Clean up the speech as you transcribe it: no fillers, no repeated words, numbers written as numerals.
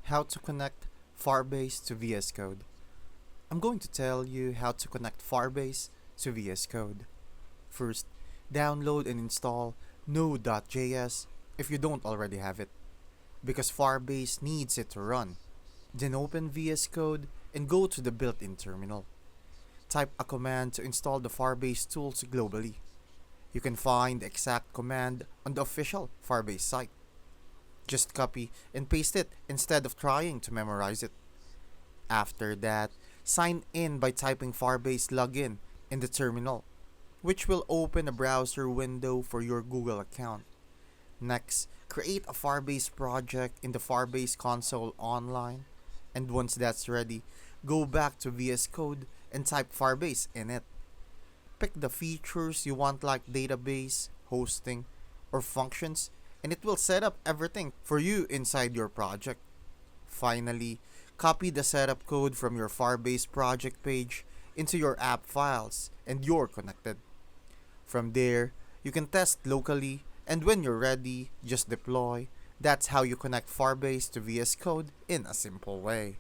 How to connect Firebase to VS Code. I'm going to tell you how to connect Firebase to VS Code. First, download and install Node.js if you don't already have it, because Firebase needs it to run. Then open VS Code and go to the built-in terminal. Type a command to install the Firebase tools globally. You can find the exact command on the official Firebase site. Just copy and paste it instead of trying to memorize it. After that, sign in by typing Firebase login in the terminal, which will open a browser window for your Google account. Next, create a Firebase project in the Firebase console online, and once that's ready, go back to VS Code and type Firebase in it. Pick the features you want like database, hosting, or functions, and it will set up everything for you inside your project. Finally, copy the setup code from your Firebase project page into your app files and you're connected. From there, you can test locally, and when you're ready, just deploy. That's how you connect Firebase to VS Code in a simple way.